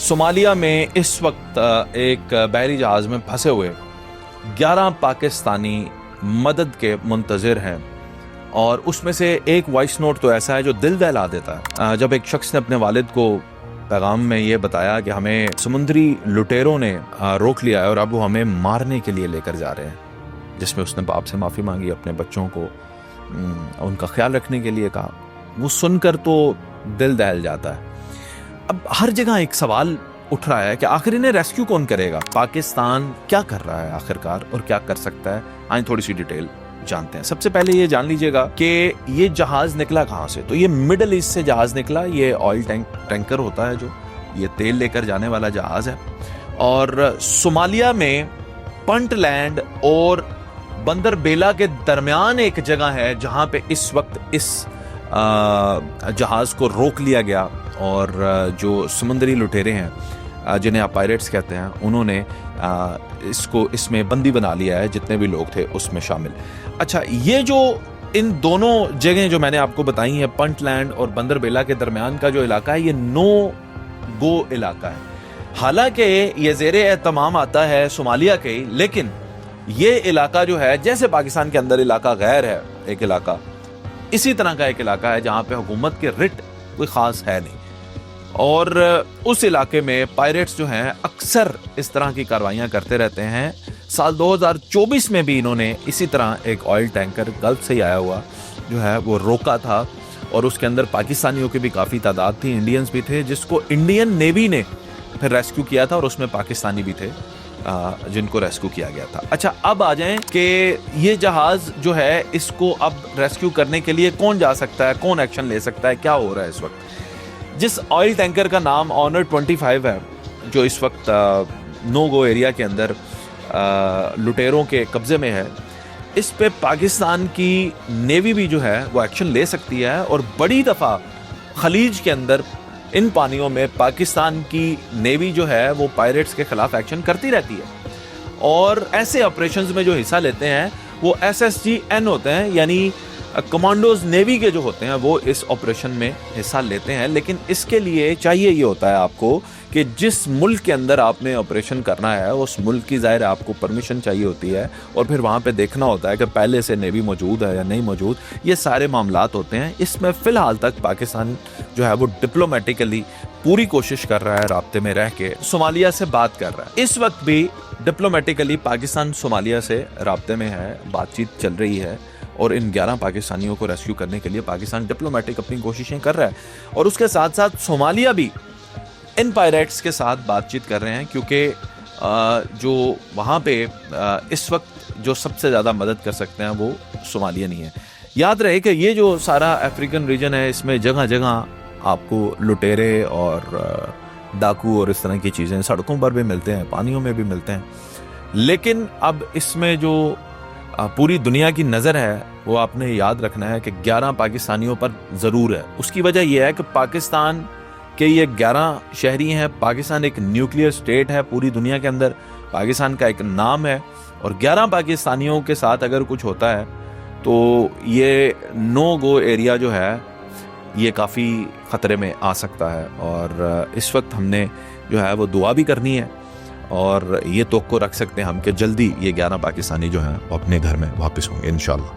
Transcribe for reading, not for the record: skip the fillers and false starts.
Somalia में इस वक्त एक बहरी जहाज़ में फंसे हुए 11 पाकिस्तानी मदद के मुंतज़िर हैं और उसमें से एक वॉइस नोट तो ऐसा है जो दिल दहला देता है। जब एक शख्स ने अपने वालिद को पैगाम में ये बताया कि हमें समुद्री लुटेरों ने रोक लिया है और अब वो हमें मारने के लिए लेकर जा रहे हैं, जिसमें उसने बाप से माफ़ी मांगी, अपने बच्चों को उनका ख्याल रखने के लिए कहा। वो सुनकर तो दिल दहल जाता है। अब हर जगह एक सवाल उठ रहा है कि आखिर इन्हें रेस्क्यू कौन करेगा? पाकिस्तान क्या कर रहा है आखिरकार और क्या कर सकता है? आइए थोड़ी सी डिटेल जानते हैं। सबसे पहले ये जान लीजिएगा कि ये जहाज निकला कहाँ से। तो ये मिडल ईस्ट से जहाज निकला। ये ऑयल टैंकर होता है जो ये तेल लेकर जाने वाला जहाज है और सोमालिया में पुंटलैंड और बंदर बेला के दरमियान एक जगह है जहां पे इस वक्त इस जहाज को रोक लिया गया और जो समुद्री लुटेरे हैं जिन्हें आप पायरेट्स कहते हैं, उन्होंने इसको इसमें बंदी बना लिया है, जितने भी लोग थे उसमें शामिल। अच्छा, ये जो इन दोनों जगह जो मैंने आपको बताई हैं, पुंटलैंड और बंदरबेला के दरमियान का जो इलाका है, ये नो गो इलाका है। हालांकि ये ज़ेरे एहतमाम आता है सोमालिया के, लेकिन ये इलाका जो है, जैसे पाकिस्तान के अंदर इलाका गैर है एक इलाका, इसी तरह का एक इलाका है जहां पे हुकूमत के रिट कोई ख़ास है नहीं। और उस इलाके में पायरेट्स जो हैं अक्सर इस तरह की कार्रवाइयाँ करते रहते हैं। साल 2024 में भी इन्होंने इसी तरह एक ऑयल टैंकर गल्फ से ही आया हुआ जो है वो रोका था और उसके अंदर पाकिस्तानियों की भी काफ़ी तादाद थी, इंडियंस भी थे, जिसको इंडियन नेवी ने फिर रेस्क्यू किया था और उसमें पाकिस्तानी भी थे जिनको रेस्क्यू किया गया था। अच्छा, अब आ जाएं कि ये जहाज़ जो है इसको अब रेस्क्यू करने के लिए कौन जा सकता है, कौन एक्शन ले सकता है, क्या हो रहा है इस वक्त। जिस ऑयल टैंकर का नाम ऑनर 25 है, जो इस वक्त नो गो एरिया के अंदर लुटेरों के कब्जे में है, इस पे पाकिस्तान की नेवी भी जो है वो एक्शन ले सकती है और बड़ी दफ़ा खलीज के अंदर इन पानियों में पाकिस्तान की नेवी जो है वो पायरेट्स के खिलाफ एक्शन करती रहती है और ऐसे ऑपरेशंस में जो हिस्सा लेते हैं वो SSGN होते हैं, यानी कमांडोज नेवी के जो होते हैं वो इस ऑपरेशन में हिस्सा लेते हैं। लेकिन इसके लिए चाहिए ये होता है आपको कि जिस मुल्क के अंदर आपने ऑपरेशन करना है उस मुल्क की ज़ाहिर आपको परमिशन चाहिए होती है और फिर वहाँ पे देखना होता है कि पहले से नेवी मौजूद है या नहीं मौजूद। ये सारे मामलात होते हैं। इसमें फ़िलहाल तक पाकिस्तान जो है वो डिप्लोमेटिकली पूरी कोशिश कर रहा है, राब्ते में रह के सोमालिया से बात कर रहा है। इस वक्त भी डिप्लोमेटिकली पाकिस्तान सोमालिया से राब्ते में है, बातचीत चल रही है और इन 11 पाकिस्तानियों को रेस्क्यू करने के लिए पाकिस्तान डिप्लोमेटिक अपनी कोशिशें कर रहा है और उसके साथ साथ सोमालिया भी इन पायरेट्स के साथ बातचीत कर रहे हैं, क्योंकि जो वहाँ पे इस वक्त जो सबसे ज़्यादा मदद कर सकते हैं वो सोमालिया नहीं है। याद रहे कि ये जो सारा अफ्रीकन रीजन है, इसमें जगह जगह आपको लुटेरे और डाकू और इस तरह की चीज़ें सड़कों पर भी मिलते हैं, पानियों में भी मिलते हैं। लेकिन अब इसमें जो पूरी दुनिया की नज़र है वो आपने याद रखना है कि 11 पाकिस्तानियों पर ज़रूर है। उसकी वजह यह है कि पाकिस्तान के ये 11 शहरी हैं। पाकिस्तान एक न्यूक्लियर स्टेट है, पूरी दुनिया के अंदर पाकिस्तान का एक नाम है और 11 पाकिस्तानियों के साथ अगर कुछ होता है तो ये नो गो एरिया जो है ये काफ़ी ख़तरे में आ सकता है। और इस वक्त हमने जो है वो दुआ भी करनी है और ये तवक्को रख सकते हैं हम कि जल्दी ये 11 पाकिस्तानी जो हैं वो अपने घर में वापस होंगे इंशाअल्लाह।